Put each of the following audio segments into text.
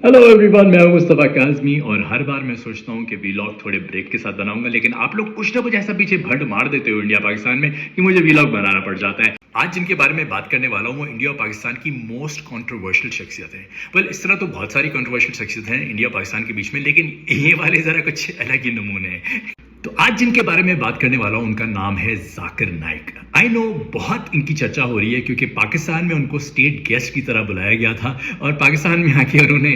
Hello everyone, मैं हूं मुस्तफा काज़मी और हर बार मैं सोचता हूं कि वीलॉग थोड़े ब्रेक के साथ बनाऊंगा, लेकिन आप लोग कुछ ना कुछ ऐसा पीछे भंड मार देते हो इंडिया पाकिस्तान में कि मुझे वीलॉग बनाना पड़ जाता है। आज जिनके बारे में बात करने वाला हूं वो इंडिया और पाकिस्तान की मोस्ट कंट्रोवर्शियल शख्सियत है। वेल, इस तरह तो बहुत सारी कंट्रोवर्शियल शख्सियत हैं इंडिया पाकिस्तान के बीच में, लेकिन ये वाले जरा कुछ अलग ही नमूने हैं। तो आज जिनके बारे में बात करने वाला हूं उनका नाम है जाकिर नाइक। आई नो बहुत इनकी चर्चा हो रही है क्योंकि पाकिस्तान में उनको स्टेट गेस्ट की तरह बुलाया गया था और पाकिस्तान में आके उन्होंने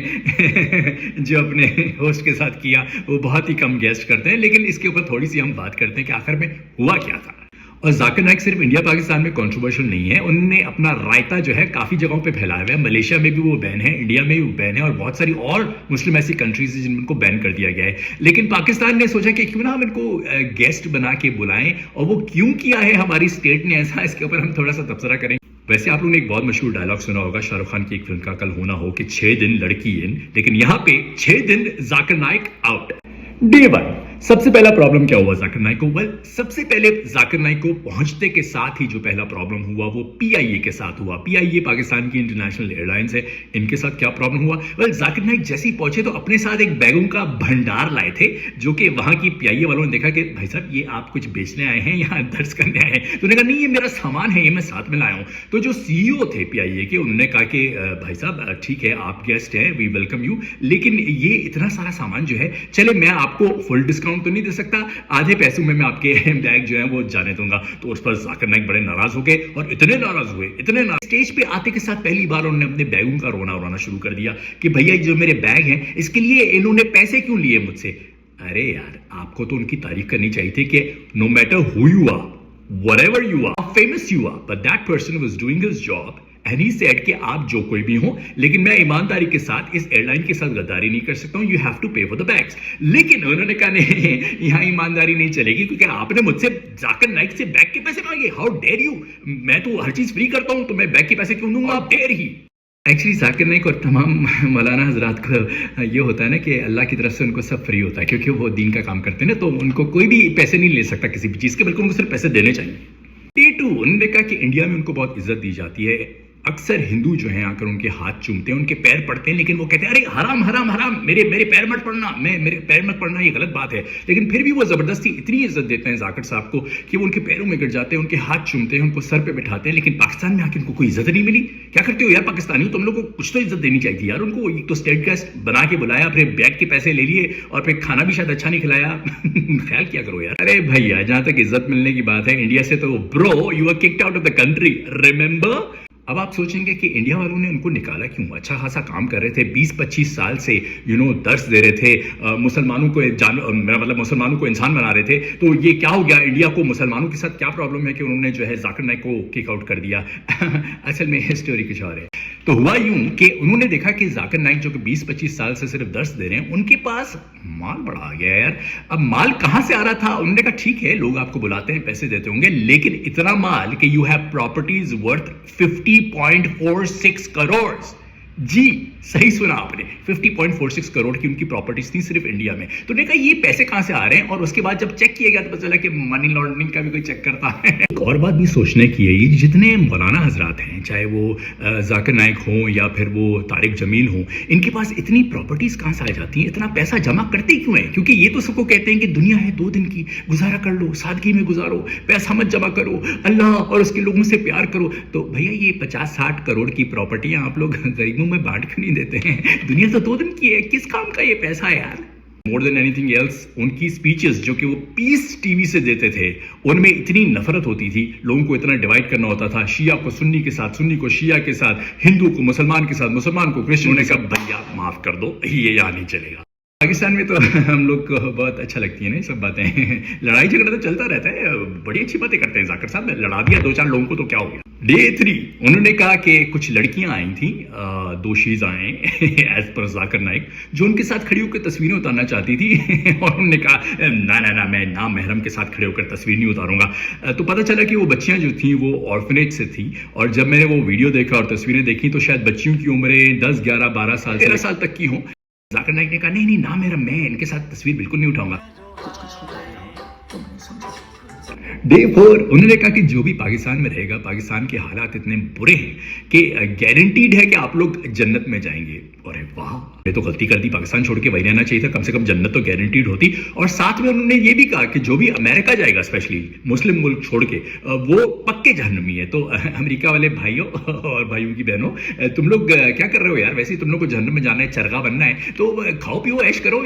जो अपने होस्ट के साथ किया वो बहुत ही कम गेस्ट करते हैं, लेकिन इसके ऊपर थोड़ी सी हम बात करते हैं कि आखिर में हुआ क्या था। और जाकिर नाइक सिर्फ इंडिया पाकिस्तान में कंट्रोवर्शियल नहीं है, उन्होंने अपना रायता जो है काफी जगहों पे फैलाया हुआ है। मलेशिया में भी वो बैन है, इंडिया में भी वो बैन है और बहुत सारी और मुस्लिम ऐसी कंट्रीज हैं जिनको बैन कर दिया गया है। लेकिन पाकिस्तान ने सोचा कि क्यों ना हम इनको गेस्ट बना के बुलाएं, और वो क्यों किया है हमारी स्टेट ने ऐसा, इसके ऊपर हम थोड़ा सा तबसरा करें। वैसे आप लोगों ने एक बहुत मशहूर डायलॉग सुना होगा शाहरुख खान की एक फिल्म का, कल होना हो कि 6 दिन लड़की इन, लेकिन यहाँ पे 6 दिन जाकिर नाइक आउट। डे 1 सबसे पहला प्रॉब्लम क्या हुआ जाकिर नाइक को? वेल, सबसे पहले जाकिर नाइक को पहुंचते के साथ ही जो पहला प्रॉब्लम हुआ वो पीआईए के साथ हुआ। पीआईए पाकिस्तान की इंटरनेशनल एयरलाइंस है, इनके साथ क्या प्रॉब्लम हुआ? वेल, जाकिर नाइक जैसे ही पहुंचे तो अपने साथ एक बैगों का भंडार लाए थे, जो कि वहां की पीआईए वालों ने देखा कि भाई साहब ये आप कुछ बेचने आए हैं या दर्ज करने आए हैं? तो उन्होंने कहा नहीं, ये मेरा सामान है, ये मैं साथ में लाया हूं। तो जो सीईओ थे पीआईए के, उन्होंने कहा कि भाई साहब ठीक है, आप गेस्ट हैं, वी वेलकम यू, लेकिन ये इतना सारा सामान जो है, चले मैं आपको फुल डिस्काउंट तो नहीं दे सकता, आधे पैसों में मैं आपके बैग जो है वो जाने दूंगा। तो उस पर जाकिर नाइक बड़े नाराज हो गए और इतने नाराज हुए, इतने नाराज, स्टेज पे आते के साथ पहली बार उन्होंने अपने बैगों का रोना रोना शुरू कर दिया कि भैया जो मेरे बैग हैं इसके लिए इन्होंने पैसे क्यों लिए मुझसे। अरे यार, आपको तो उनकी तारीफ करनी चाहिए थी कि no matter who you are, whatever you are, famous you are, but that person was doing his job and he said कि आप जो कोई भी हो, लेकिन मैं ईमानदारी के साथ इस एयरलाइन के साथ गद्दारी नहीं कर सकता हूं, यू हैव टू पे फॉर द बैग्स। लेकिन उन्होंने कहा नहीं, यहां ईमानदारी नहीं चलेगी क्योंकि आपने मुझसे जाकिर नाइक से बैग के पैसे मांगे। हाउ डेयर यू, मैं तो हर चीज फ्री करता हूं, तो मैं बैग के पैसे क्यों दूंगा? आप डेयर ही। एक्चुअली जाकिर नाइक और तमाम मौलाना हजरात को ये होता है ना कि अल्लाह की तरफ से उनको सब फ्री होता है, क्योंकि वो दीन का काम करते हैं ना, तो उनको कोई भी पैसे नहीं ले सकता किसी भी चीज के, बल्कि उनको सिर्फ पैसे देने चाहिए। डे 2 उन्होंने कहा कि इंडिया में उनको बहुत इज्जत दी जाती है, अक्सर हिंदू जो हैं आकर उनके हाथ चूमते हैं, उनके पैर पड़ते हैं, लेकिन वो कहते हैं अरे हराम हराम हराम, मेरे पैर मत पड़ना, मेरे पैर मत पड़ना, ये गलत बात है। लेकिन फिर भी वो जबरदस्ती इतनी इज्जत देते हैं जाकिर साहब को कि वो उनके पैरों में गिर जाते हैं, उनके हाथ चूमते हैं, उनको सर पे बिठाते हैं। लेकिन पाकिस्तान में आके उनको कोई इज्जत नहीं मिली। क्या करते हो यार पाकिस्तानी, तुम लोग को कुछ तो इज्जत देनी चाहिए यार उनको। एक तो स्टेट गेस्ट बना के बुलाया, फिर बैग के पैसे ले लिए और फिर खाना भी शायद अच्छा नहीं खिलाया। ख्याल किया करो यार। अरे भैया, जहां तक इज्जत मिलने की बात है इंडिया से, तो bro you are kicked out of the country, remember. अब आप सोचेंगे कि इंडिया वालों ने उनको निकाला क्यों? अच्छा खासा काम कर रहे थे, 20-25 साल से दर्स दे रहे थे, मुसलमानों को मेरा मतलब मुसलमानों को इंसान बना रहे थे। तो ये क्या हो गया? इंडिया को मुसलमानों के साथ क्या प्रॉब्लम है कि उन्होंने जो है जाकिर नाइक को किक आउट कर दिया? असल में स्टोरी कुछ और है। तो हुआ यूं कि उन्होंने देखा कि जाकिर नाइक जो कि 20-25 साल से सिर्फ दर्स दे रहे हैं, उनके पास माल बड़ा आ गया यार। अब माल कहां से आ रहा था? उन्होंने कहा ठीक है, लोग आपको बुलाते हैं, पैसे देते होंगे, लेकिन इतना माल कि you have properties worth 50.46 crore. जी सही सुना आपने, 50.46 करोड़ की उनकी प्रॉपर्टीज थी सिर्फ इंडिया में। तो उन्होंने कहा ये पैसे कहां से आ रहे हैं? और उसके बाद जब चेक किया गया तो पता चला कि मनी लॉन्ड्रिंग का भी कोई चेक करता है। एक और बात भी सोचने की है, ये जितने मौलाना हजरात हैं, चाहे वो जाकिर नाइक हो या फिर वो तारिक जमील हो, इनके पास इतनी प्रॉपर्टीज कहां से आ जाती हैं? इतना पैसा जमा करते क्यों है? क्योंकि ये तो सबको कहते हैं कि दुनिया है 2 दिन की, गुजारा कर लो, सादगी में गुजारो, पैसा मत जमा करो, अल्लाह और उसके लोगों से प्यार करो। तो भैया ये 50-60 करोड़ की प्रॉपर्टियां आप लोग गरीबों में बांट क्यों नहीं देते हैं? दुनिया तो 2 दिन की है, किस काम का ये पैसा है यार? मोर देन एनीथिंग एल्स, उनकी स्पीचेस जो कि वो पीस टीवी से देते थे, उनमें इतनी नफरत होती थी, लोगों को इतना डिवाइड करना होता था, शिया को सुन्नी के साथ, सुन्नी को शिया के साथ, हिंदू को मुसलमान के साथ, मुसलमान को क्रिश्चियन ने कहा भैया माफ कर दो, ये यहाँ नहीं चलेगा। पाकिस्तान में तो हम लोग को बहुत अच्छा लगती है ना ये सब बातें। लड़ाई झगड़ा तो चलता रहता है, बड़ी अच्छी बातें करते हैं जाकिर साहब, लड़ा दिया 2-4 लोगों को तो क्या हो गया। डे 3 उन्होंने कहा कि कुछ लड़कियां आई थी, 2 शीज आए एज पर जाकिर नाइक, जो उनके साथ खड़ी होकर तस्वीरें उतारना चाहती थी। और उन्होंने कहा ना ना ना, मैं ना महरम के साथ खड़े होकर तस्वीर नहीं उतारूंगा। तो पता चला कि वो बच्चियां जो थी वो ऑर्फनेज से थी, और जब मैंने वो वीडियो देखा और तस्वीरें देखी तो शायद बच्चियों की उम्रें 10, 11, 12 साल, 13 साल तक की हों। जाकिर नाइक ने कहा नहीं नहीं ना मेरा, मैं इनके साथ तस्वीर बिल्कुल नहीं उठाऊंगा। डे 4 उन्होंने कहा कि जो भी पाकिस्तान में रहेगा, पाकिस्तान के हालात इतने बुरे हैं कि गारंटीड है कि आप लोग जन्नत में जाएंगे। अरे वाह, ये तो गलती कर दी, पाकिस्तान छोड़ के वही रहना चाहिए था, कम से कम जन्नत तो गारंटीड होती। और साथ में उन्होंने ये भी कहा कि जो भी अमेरिका जाएगा, स्पेशली मुस्लिम मुल्क छोड़ के, वो पक्के जहन्नमी है। तो अमेरिका वाले भाइयों और भाइयों की बहनों, तुम लोग क्या कर रहे हो यार? वैसे ही तुम लोग को जहन्नम में जाना है, चरगा बनना है, तो खाओ पियो ऐश करो,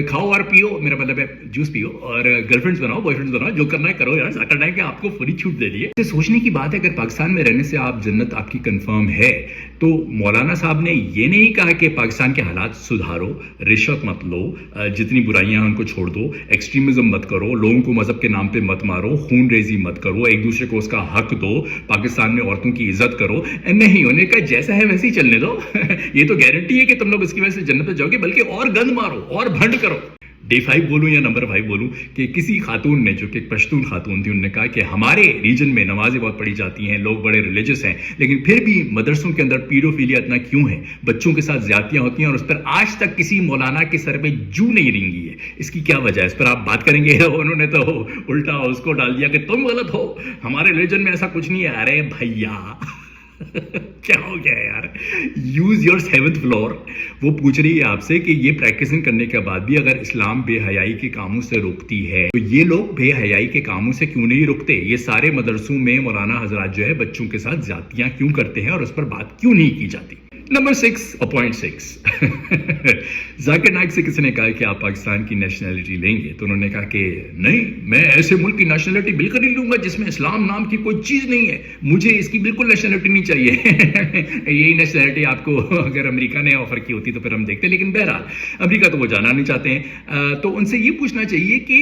खाओ और पियो, मेरा मतलब है जूस पियो, और गर्लफ्रेंड्स बनाओ, बॉयफ्रेंड्स बनाओ, जो करना है करो यार। जाकिर नाइक ने आपको पूरी छूट दे दी है। सोचने की बात है, अगर पाकिस्तान में रहने से आप जन्नत आपकी कंफर्म है, तो मौलाना साहब ने ये नहीं कहा कि पाकिस्तान के हालात सुधारो, रिश्वत मत लो, जितनी बुराइयां हैं उनको छोड़ दो, एक्सट्रीमिज्म मत करो, लोगों को मजहब के नाम पे मत मारो, खून रेजी मत करो, एक दूसरे को उसका हक दो, पाकिस्तान में औरतों की इज्जत करो। नहीं, उन्होंने कहा जैसा है वैसे ही चलने दो। ये तो गारंटी है कि तुम लोग इसकी वजह से जन्नत में जाओगे, बल्कि और गंद मारो और भंड करो। डे 5 बोलूं या नंबर 5 बोलूं कि किसी खातून ने, जो कि पश्तून खातून थी, उन्होंने कहा कि हमारे रीजन में नमाजें बहुत पढ़ी जाती हैं, लोग बड़े रिलीजियस हैं, लेकिन फिर भी मदरसों के अंदर पीडोफिलिया इतना क्यों है, बच्चों के साथ ज्यादतियां होती हैं और उस पर आज तक किसी मौलाना के सर पे जू नहीं रिंगी है। इसकी क्या वजह है? इस पर आप बात करेंगे। उन्होंने तो उल्टा उसको डाल दिया कि तुम गलत हो, हमारे रिलीजन में ऐसा कुछ नहीं है। अरे भैया क्या हो गया यार? Use your 7th floor. वो पूछ रही है आपसे कि ये प्रैक्टिसिंग करने के बाद भी अगर इस्लाम बेहयाई के कामों से रोकती है, तो ये लोग बेहयाई के कामों से क्यों नहीं रुकते? ये सारे मदरसों में मौलाना हजरात जो है बच्चों के साथ ज्यादतियां क्यों करते हैं और उस पर बात क्यों नहीं की जाती? नंबर 6 जाकिर नाइक से किसी ने कहा कि आप पाकिस्तान की नेशनैलिटी लेंगे, तो उन्होंने कहा कि नहीं, मैं ऐसे मुल्क की नेशनैलिटी बिल्कुल नहीं लूंगा जिसमें इस्लाम नाम की कोई चीज नहीं है, मुझे इसकी बिल्कुल नेशनैलिटी नहीं चाहिए। यही नेशनैलिटी आपको अगर अमेरिका ने ऑफर की होती तो फिर हम देखते, लेकिन बहरहाल अमेरिका तो वो जाना नहीं चाहते हैं। तो उनसे ये पूछना चाहिए कि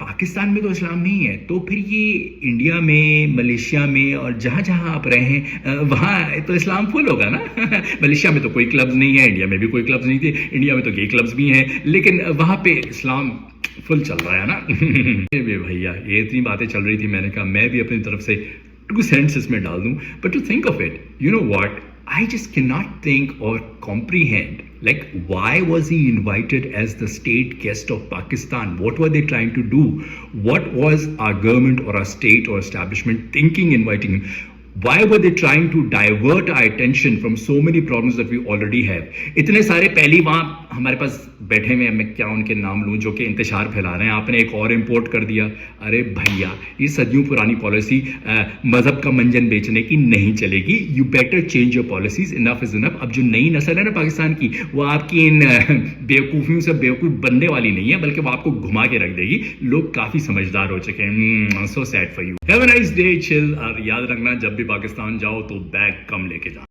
पाकिस्तान में तो इस्लाम नहीं है, तो फिर ये इंडिया में, मलेशिया में और जहाँ जहाँ आप रहे हैं वहाँ तो इस्लाम फुल होगा ना। मलेशिया में तो कोई क्लब्स नहीं है, इंडिया में भी कोई क्लब्स नहीं थे, इंडिया में तो गे क्लब्स भी हैं, लेकिन वहाँ पे इस्लाम फुल चल रहा है ना। भैया ये इतनी बातें चल रही थी, मैंने कहा मैं भी अपनी तरफ से 2 cents इसमें डाल दूं। But to think of it, you know what, I just cannot think or comprehend, like, why was he invited as the state guest of Pakistan? What were they trying to do? What was our government or our state or establishment thinking inviting him? Why were they trying to divert our attention from so many problems that we already have? इतने सारे पहली वहाँ हमारे पास बैठे हुए हैं, मैं क्या उनके नाम लूँ, जो कि इंतशार फैला रहे हैं, आपने एक और इम्पोर्ट कर दिया। अरे भैया, ये सदियों पुरानी पॉलिसी मजहब का मंजन बेचने की नहीं चलेगी। You better change your policies, enough is enough. अब जो नई नस्ल है ना पाकिस्तान की, वो आपकी इन बेवकूफ़ियों से बेवकूफ़ बनने वाली नहीं है, बल्कि वो आपको घुमा के रख देगी। लोग काफ़ी समझदार हो चुके हैं। So sad for you. Have a nice day, chill. और याद रखना, जब भी पाकिस्तान जाओ तो बैग कम लेके जाओ।